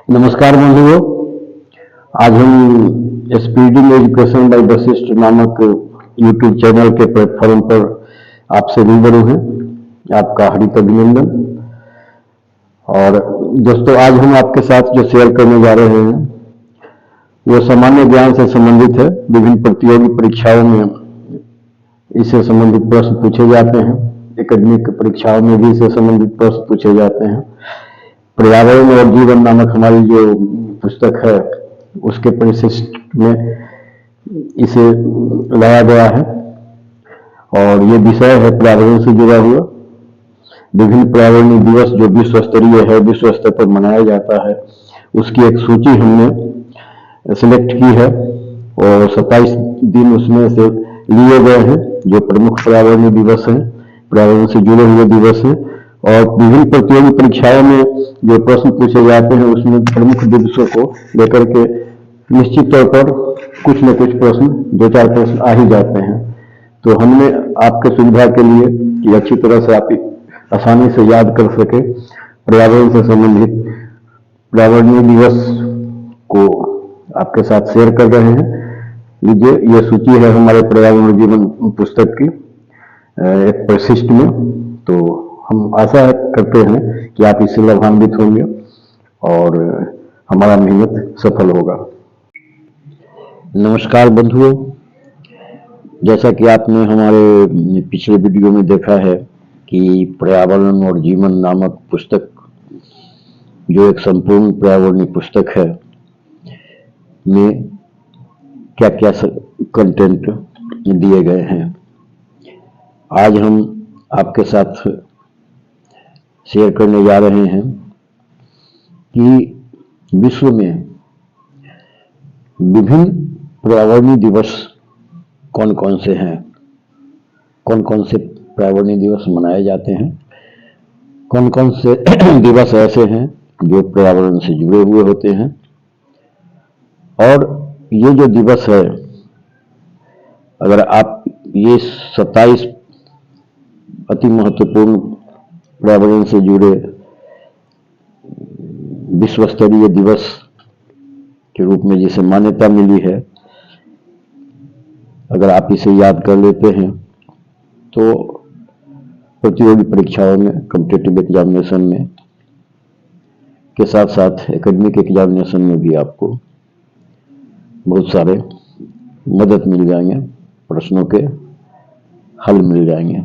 नमस्कार बंधुओं। आज हम स्पीडिंग एजुकेशन बाय वशिष्ठ नामक यूट्यूब चैनल के प्लेटफॉर्म पर आपसे रूबरू हैं। आपका हार्दिक अभिनंदन। और दोस्तों, आज हम आपके साथ जो शेयर करने जा रहे हैं वो सामान्य ज्ञान से संबंधित है। विभिन्न प्रतियोगी परीक्षाओं में इससे संबंधित प्रश्न पूछे जाते हैं। एकेडमिक परीक्षाओं में भी इससे संबंधित प्रश्न पूछे जाते हैं। पर्यावरण और जीवन नामक हमारी जो पुस्तक है उसके परिशिष्ट में इसे लाया गया है। और ये विषय है पर्यावरण से जुड़ा हुआ। विभिन्न पर्यावरणीय दिवस जो विश्व स्तरीय है, विश्व स्तर पर मनाया जाता है, उसकी एक सूची हमने सिलेक्ट की है और 27 दिन उसमें से लिए गए हैं जो प्रमुख पर्यावरणीय दिवस हैं, पर्यावरण से जुड़े हुए दिवस हैं। और विभिन्न प्रतियोगी परीक्षाओं में जो प्रश्न पूछे जाते हैं उसमें प्रमुख दिवसों को लेकर के निश्चित तौर पर कुछ न कुछ प्रश्न, दो चार प्रश्न आ ही जाते हैं। तो हमने आपके सुविधा के लिए कि अच्छी तरह से आप आसानी से याद कर सके पर्यावरण से संबंधित पर्यावरणीय दिवस को आपके साथ शेयर कर रहे हैं। लीजिए, ये सूची है हमारे पर्यावरण जीवन पुस्तक की एक परिशिष्ट में। तो हम आशा करते हैं कि आप इससे लाभान्वित होंगे और हमारा मेहनत सफल होगा। नमस्कार बंधुओं, जैसा कि आपने हमारे पिछले वीडियो में देखा है कि पर्यावरण और जीवन नामक पुस्तक जो एक संपूर्ण पर्यावरणीय पुस्तक है में क्या क्या कंटेंट दिए गए हैं। आज हम आपके साथ शेयर करने जा रहे हैं कि विश्व में विभिन्न पर्यावरणीय दिवस कौन कौन से हैं, कौन कौन से पर्यावरणीय दिवस मनाए जाते हैं, कौन कौन से दिवस ऐसे हैं जो पर्यावरण से जुड़े हुए होते हैं। और ये जो दिवस है, अगर आप ये 27 अति महत्वपूर्ण पर्यावरण से जुड़े विश्व स्तरीय दिवस के रूप में जिसे मान्यता मिली है, अगर आप इसे याद कर लेते हैं तो प्रतियोगी परीक्षाओं में, कॉम्पिटिटिव एग्जामिनेशन में के साथ साथ एकेडमिक एग्जामिनेशन में भी आपको बहुत सारे मदद मिल जाएंगे, प्रश्नों के हल मिल जाएंगे।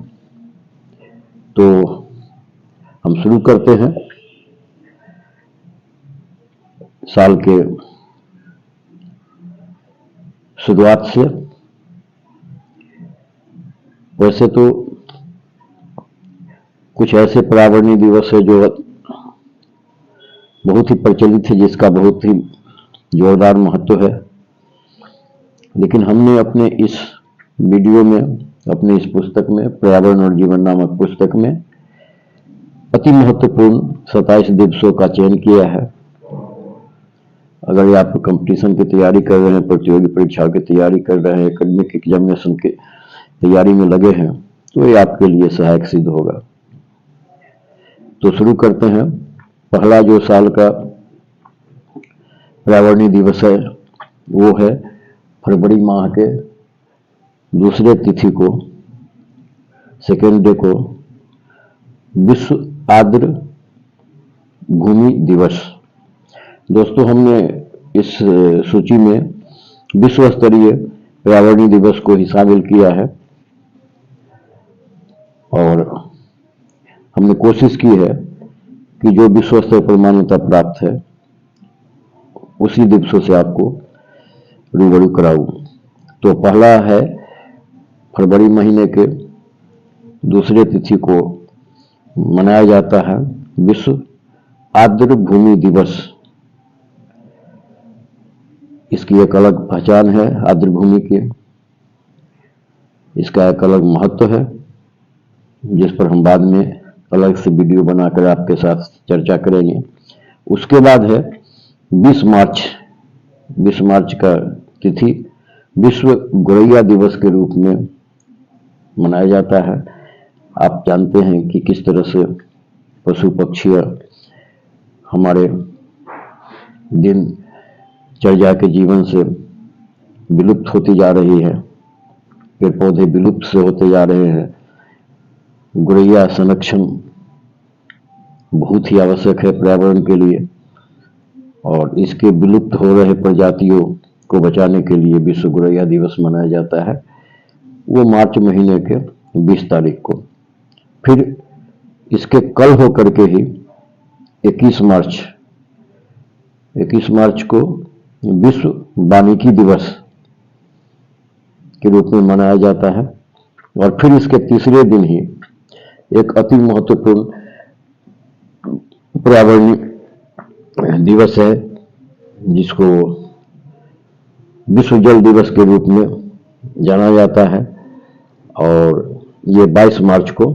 तो हम शुरू करते हैं साल के शुरुआत से। वैसे तो कुछ ऐसे पर्यावरणीय दिवस है जो बहुत ही प्रचलित है, जिसका बहुत ही जोरदार महत्व है, लेकिन हमने अपने इस वीडियो में, अपने इस पुस्तक में, पर्यावरण और जीवन नामक पुस्तक में अति महत्वपूर्ण 27 दिवसों का चयन किया है। अगर आप कंपटीशन की तैयारी कर रहे हैं, प्रतियोगी परीक्षाओं की तैयारी कर रहे हैं, एकेडमिक एग्जामिनेशन की तैयारी में लगे हैं, तो ये आपके लिए सहायक सिद्ध होगा। तो शुरू करते हैं। पहला जो साल का पर्यावरणीय दिवस है वो है फरवरी माह के दूसरे तिथि को, सेकेंड डे को, विश्व आर्द्र भूमि दिवस। दोस्तों, हमने इस सूची में विश्व स्तरीय पर्यावरणीय दिवस को ही शामिल किया है और हमने कोशिश की है कि जो विश्व स्तर पर मान्यता प्राप्त है उसी दिवसों से आपको रूबरू कराऊं। तो पहला है फरवरी महीने के दूसरे तिथि को मनाया जाता है विश्व आर्द्र भूमि दिवस। इसकी एक अलग पहचान है आर्द्र भूमि की, इसका एक अलग महत्व है जिस पर हम बाद में अलग से वीडियो बनाकर आपके साथ चर्चा करेंगे। उसके बाद है 20 मार्च। 20 मार्च का तिथि विश्व गौरैया दिवस के रूप में मनाया जाता है। आप जानते हैं कि किस तरह से पशु पक्षी हमारे दिनचर्या के जीवन से विलुप्त होती जा रही है, पेड़ पौधे विलुप्त से होते जा रहे हैं। गोरैया संरक्षण बहुत ही आवश्यक है पर्यावरण के लिए, और इसके विलुप्त हो रहे प्रजातियों को बचाने के लिए विश्व गोरैया दिवस मनाया जाता है। वो मार्च महीने के 20 तारीख को। फिर इसके कल होकर के ही 21 मार्च को विश्व वानिकी दिवस के रूप में मनाया जाता है। और फिर इसके तीसरे दिन ही एक अति महत्वपूर्ण पर्यावरणीय दिवस है, जिसको विश्व जल दिवस के रूप में जाना जाता है, और ये 22 मार्च को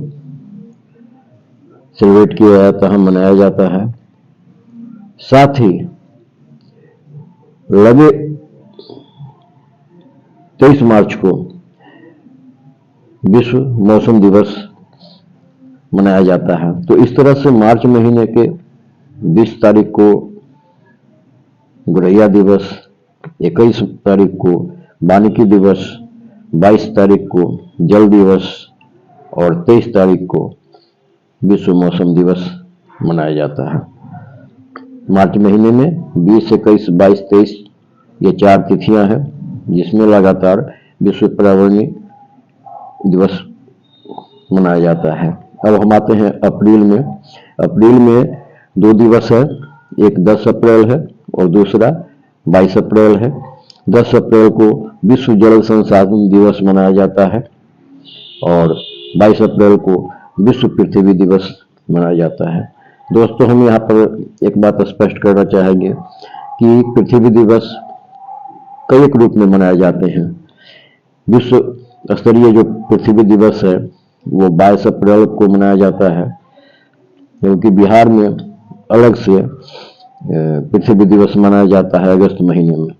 सेलिब्रेट किया जाता है, मनाया जाता है। साथ ही लगे 23 मार्च को विश्व मौसम दिवस मनाया जाता है। तो इस तरह से मार्च महीने के 20 तारीख को गोरैया दिवस, 21 तारीख को वानिकी दिवस, 22 तारीख को जल दिवस और 23 तारीख को विश्व मौसम दिवस मनाया जाता है। मार्च महीने में 20, 21, 22, 23 ये 4 तिथियां हैं, जिसमें लगातार विश्व पर्यावरणीय दिवस मनाया जाता है। अब हम आते हैं अप्रैल में। अप्रैल में 2 दिवस है, एक 10 अप्रैल है और दूसरा 22 अप्रैल है। 10 अप्रैल को विश्व जल संसाधन दिवस मनाया जाता है और 22 अप्रैल को विश्व पृथ्वी दिवस मनाया जाता है। दोस्तों, हम यहाँ पर एक बात स्पष्ट करना चाहेंगे कि पृथ्वी दिवस कई एक रूप में मनाए जाते हैं। विश्व स्तरीय जो पृथ्वी दिवस है वो 22 अप्रैल को मनाया जाता है, क्योंकि बिहार में अलग से पृथ्वी दिवस मनाया जाता है अगस्त महीने में।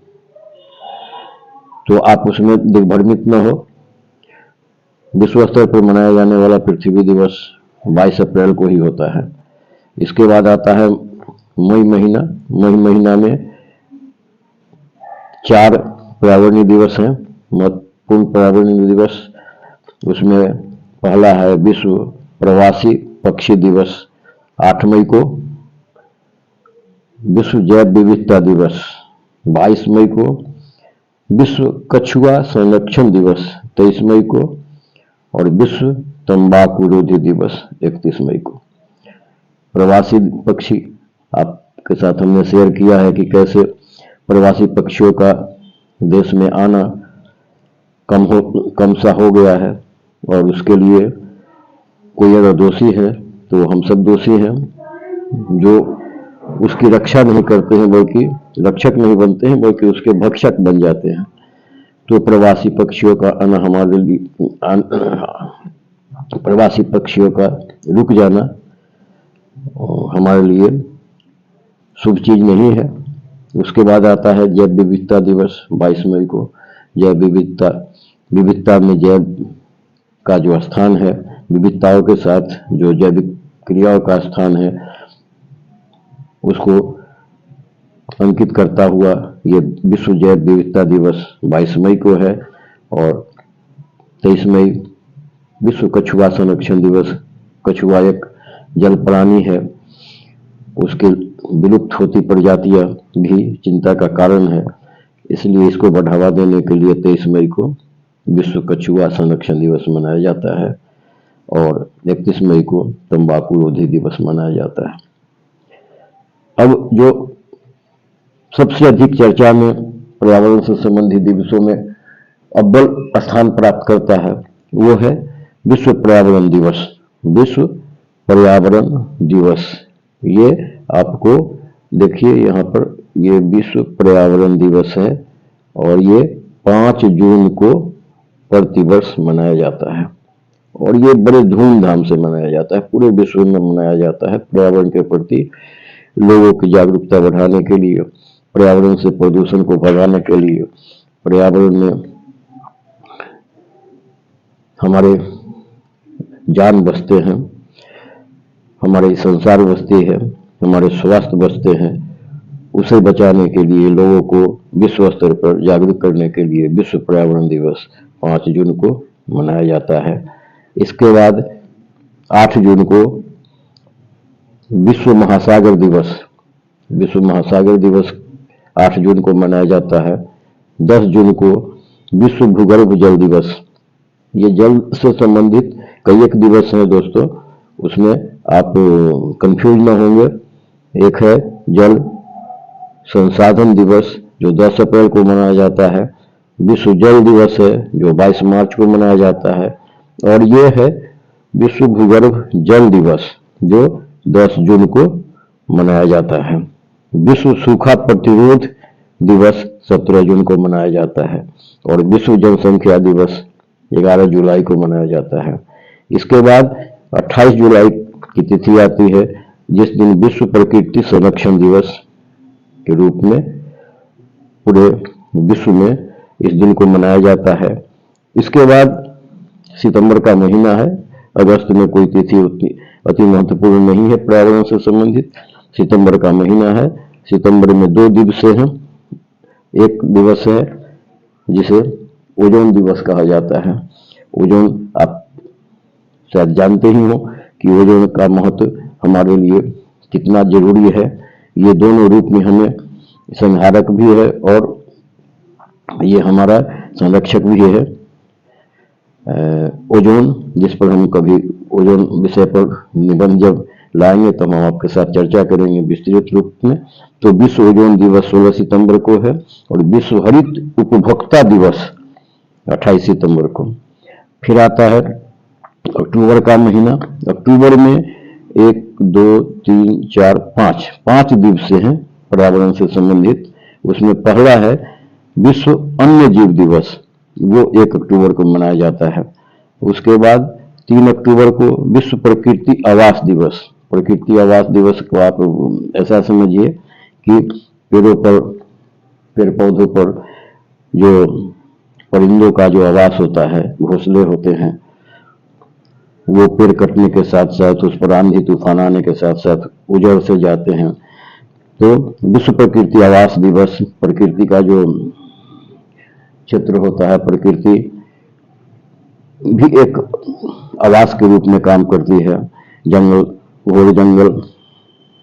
तो आप उसमें दिग्भ्रमित न हो। विश्व स्तर पर मनाया जाने वाला पृथ्वी दिवस 22 अप्रैल को ही होता है। इसके बाद आता है मई महीना। मई महीना में 4 पर्यावरणीय दिवस हैं, महत्वपूर्ण पर्यावरणीय दिवस। उसमें पहला है विश्व प्रवासी पक्षी दिवस 8 मई को, विश्व जैव विविधता दिवस 22 मई को, विश्व कछुआ संरक्षण दिवस 23 मई को और विश्व तंबाकू रोधी दिवस 31 मई को। प्रवासी पक्षी आपके साथ हमने शेयर किया है कि कैसे प्रवासी पक्षियों का देश में आना कम सा हो गया है, और उसके लिए कोई अगर दोषी है तो हम सब दोषी हैं, जो उसकी रक्षा नहीं करते हैं, बल्कि रक्षक नहीं बनते हैं बल्कि उसके भक्षक बन जाते हैं। तो प्रवासी पक्षियों का आना हमारे लिए, प्रवासी पक्षियों का रुक जाना हमारे लिए शुभ चीज नहीं है। उसके बाद आता है जैव विविधता दिवस 22 मई को। जैव विविधता में जैव का जो स्थान है, विविधताओं के साथ जो जैविक क्रियाओं का स्थान है, उसको अंकित करता हुआ ये विश्व जैव विविधता दिवस 22 मई को है। और 23 मई विश्व कछुआ संरक्षण दिवस। कछुआ एक जल प्राणी है, उसके विलुप्त होती प्रजातियां भी चिंता का कारण है, इसलिए इसको बढ़ावा देने के लिए 23 मई को विश्व कछुआ संरक्षण दिवस मनाया जाता है और 31 मई को तंबाकू रोधी दिवस मनाया जाता है। अब जो सबसे अधिक चर्चा में पर्यावरण से संबंधित दिवसों में अव्वल स्थान प्राप्त करता है वो है विश्व पर्यावरण दिवस। विश्व पर्यावरण दिवस, ये आपको देखिए यहाँ पर, ये विश्व पर्यावरण दिवस है और ये 5 जून को प्रतिवर्ष मनाया जाता है और ये बड़े धूमधाम से मनाया जाता है। पूरे विश्व में मनाया जाता है पर्यावरण के प्रति लोगों की जागरूकता बढ़ाने के लिए, पर्यावरण से प्रदूषण को भगाने के लिए, पर्यावरण में हमारे जान बसते हैं, हमारे संसार बसते हैं, हमारे स्वास्थ्य बसते हैं, उसे बचाने के लिए लोगों को विश्व स्तर पर जागरूक करने के लिए विश्व पर्यावरण दिवस 5 जून को मनाया जाता है। इसके बाद 8 जून को विश्व महासागर दिवस 8 जून को मनाया जाता है। 10 जून को विश्व भूगर्भ जल दिवस। ये जल से संबंधित कई एक दिवस हैं दोस्तों, उसमें आप कंफ्यूज न होंगे। एक है जल संसाधन दिवस जो 10 अप्रैल को मनाया जाता है। विश्व जल दिवस है जो 22 मार्च को मनाया जाता है। और ये है विश्व भूगर्भ जल दिवस जो 10 जून को मनाया जाता है। विश्व सूखा प्रतिरोध दिवस 17 जून को मनाया जाता है। और विश्व जनसंख्या दिवस 11 जुलाई को मनाया जाता है। इसके बाद 28 जुलाई की तिथि आती है जिस दिन विश्व प्रकृति संरक्षण दिवस के रूप में पूरे विश्व में इस दिन को मनाया जाता है। इसके बाद सितंबर का महीना है। अगस्त में कोई तिथि उतनी अति महत्वपूर्ण नहीं है पर्यावरण से संबंधित। सितंबर का महीना है। सितंबर में 2 दिवस हैं। एक दिवस है जिसे ओजोन दिवस कहा जाता है। ओजोन आप शायद जानते ही हो कि ओजोन का महत्व हमारे लिए कितना जरूरी है। ये दोनों रूप में हमें संहारक भी है और ये हमारा संरक्षक भी है। ओजोन, जिस पर हम कभी ओजोन विषय पर निबंध जब लाएंगे तब हम आपके साथ चर्चा करेंगे विस्तृत रूप में। तो विश्व ओजोन दिवस 16 सितंबर को है और विश्व हरित उपभोक्ता दिवस 28 सितंबर को। फिर आता है अक्टूबर का महीना। अक्टूबर में 1, 2, 3, 4, 5 दिवस हैं पर्यावरण से संबंधित। उसमें पहला है विश्व अन्य जीव दिवस, वो 1 अक्टूबर को मनाया जाता है। उसके बाद 3 अक्टूबर को विश्व प्रकृति आवास दिवस। प्रकृति आवास दिवस को आप ऐसा समझिए कि पेड़ पौधों पर जो परिंदों का जो आवास होता है, घोंसले होते हैं, वो पेड़ कटने के साथ साथ उस पर आंधी तूफान आने के साथ साथ उजड़ से जाते हैं। तो विश्व प्रकृति आवास दिवस, प्रकृति का जो क्षेत्र होता है, प्रकृति भी एक आवास के रूप में काम करती है। जंगल, घोर जंगल,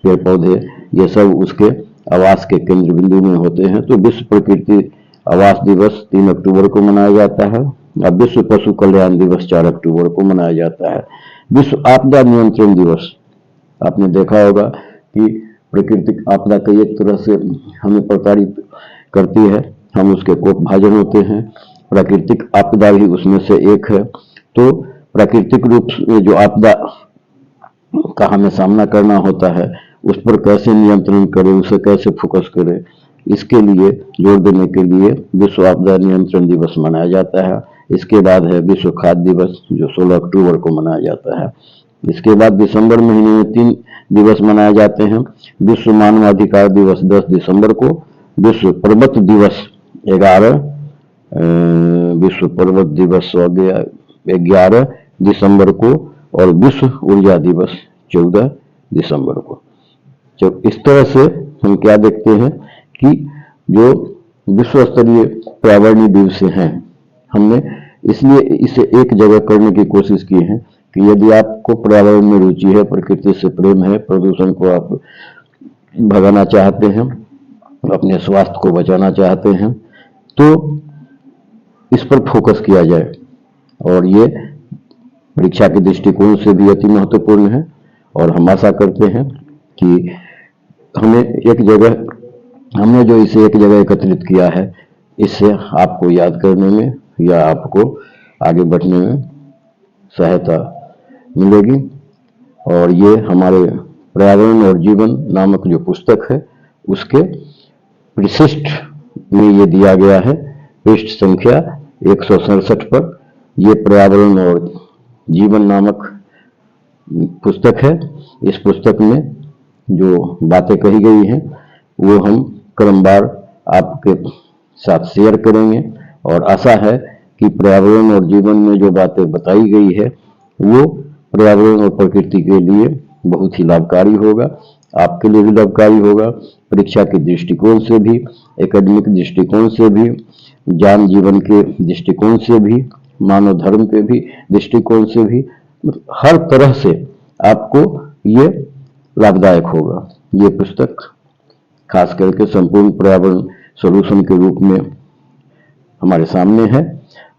पेड़ पौधे, ये सब उसके आवास के केंद्र बिंदु में होते हैं। तो विश्व प्रकृति आवास दिवस 3 अक्टूबर को मनाया जाता है। अब विश्व पशु कल्याण दिवस 4 अक्टूबर को मनाया जाता है। विश्व आपदा नियंत्रण दिवस, आपने देखा होगा कि प्राकृतिक आपदा कई एक तरह से हमें प्रताड़ित करती है, हम उसके कोपभाजन होते हैं। प्राकृतिक आपदा भी उसमें से एक है। तो प्राकृतिक रूप से जो आपदा का हमें सामना करना होता है, उस पर कैसे नियंत्रण करें, उसे कैसे फोकस करें, इसके लिए जोर देने के लिए विश्व आपदा नियंत्रण दिवस मनाया जाता है। इसके बाद है विश्व खाद्य दिवस जो 16 अक्टूबर को मनाया जाता है। इसके बाद दिसंबर महीने में 3 दिवस मनाए जाते हैं। विश्व मानवाधिकार दिवस 10 दिसंबर को, विश्व पर्वत दिवस 11, विश्व पर्वत दिवस 11 दिसंबर को और विश्व ऊर्जा दिवस 14 दिसंबर को। जब इस तरह से हम क्या देखते हैं कि जो विश्व स्तरीय पर्यावरणीय दिवस हैं, हमने इसलिए इसे एक जगह करने की कोशिश की है कि यदि आपको पर्यावरण में रुचि है, प्रकृति से प्रेम है, प्रदूषण को आप भगाना चाहते हैं, अपने स्वास्थ्य को बचाना चाहते हैं, तो इस पर फोकस किया जाए। और ये परीक्षा के दृष्टिकोण से भी अति महत्वपूर्ण है। और हम आशा करते हैं कि हमने जो इसे एक जगह एकत्रित किया है, इससे आपको याद करने में या आपको आगे बढ़ने में सहायता मिलेगी। और ये हमारे पर्यावरण और जीवन नामक जो पुस्तक है, उसके परिशिष्ट में ये दिया गया है, पृष्ठ संख्या 167 पर। ये पर्यावरण और जीवन नामक पुस्तक है। इस पुस्तक में जो बातें कही गई हैं वो हम क्रमवार आपके साथ शेयर करेंगे। और आशा है कि पर्यावरण और जीवन में जो बातें बताई गई है वो पर्यावरण और प्रकृति के लिए बहुत ही लाभकारी होगा। आपके लिए भी लाभकारी होगा। परीक्षा के दृष्टिकोण से भी, एकेडमिक दृष्टिकोण से भी, जान जीवन के दृष्टिकोण से भी, मानव धर्म के भी दृष्टिकोण से भी, हर तरह से आपको ये लाभदायक होगा। ये पुस्तक खास करके संपूर्ण पर्यावरण सॉल्यूशन के रूप में हमारे सामने है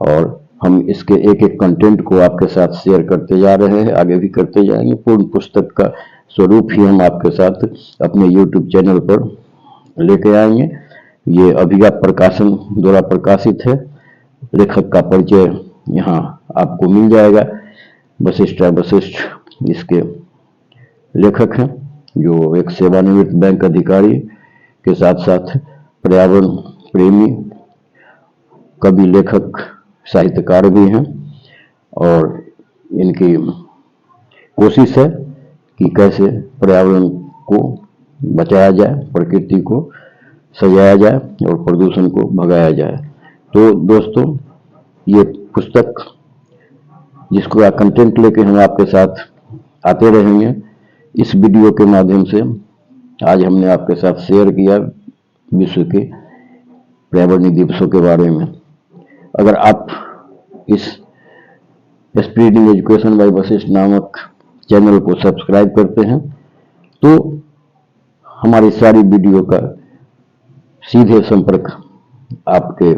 और हम इसके एक एक कंटेंट को आपके साथ शेयर करते जा रहे हैं, आगे भी करते जाएंगे। पूर्ण पुस्तक का स्वरूप ही हम आपके साथ अपने YouTube चैनल पर लेके आएंगे। ये अभिज्ञान प्रकाशन द्वारा प्रकाशित है। लेखक का परिचय यहाँ आपको मिल जाएगा। वशिष्ठ इसके लेखक हैं, जो एक सेवानिवृत्त बैंक अधिकारी के साथ साथ पर्यावरण प्रेमी, कवि, लेखक, साहित्यकार भी हैं और इनकी कोशिश है कि कैसे पर्यावरण को बचाया जाए, प्रकृति को सजाया जाए और प्रदूषण को भगाया जाए। तो दोस्तों, ये पुस्तक जिसको कंटेंट लेके हम आपके साथ आते रहेंगे, इस वीडियो के माध्यम से आज हमने आपके साथ शेयर किया विश्व के पर्यावरणीय दिवसों के बारे में। अगर आप इस स्प्रेडिंग एजुकेशन बाय वशिष्ठ नामक चैनल को सब्सक्राइब करते हैं तो हमारी सारी वीडियो का सीधे संपर्क आपके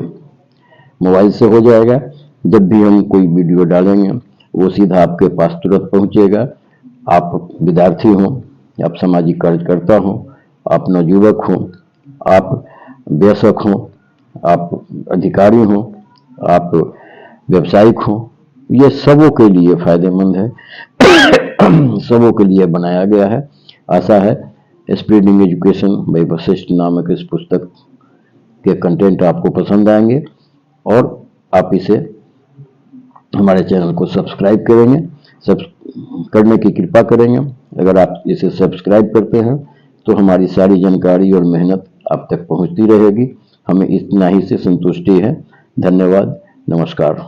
मोबाइल से हो जाएगा। जब भी हम कोई वीडियो डालेंगे वो सीधा आपके पास तुरंत पहुंचेगा। आप विद्यार्थी हों, आप सामाजिक कार्यकर्ता हों, आप नवयुवक हों, आप वयस्क हों, आप अधिकारी हों, आप व्यवसायिक हों, ये सबों के लिए फायदेमंद है। सबों के लिए बनाया गया है। आशा है स्प्रेडिंग एजुकेशन बाय वशिष्ठ नामक इस पुस्तक के कंटेंट आपको पसंद आएंगे और आप इसे हमारे चैनल को सब्सक्राइब करेंगे, करने की कृपा करेंगे। अगर आप इसे सब्सक्राइब करते हैं तो हमारी सारी जानकारी और मेहनत आप तक पहुंचती रहेगी। हमें इतना ही से संतुष्टि है। धन्यवाद, नमस्कार।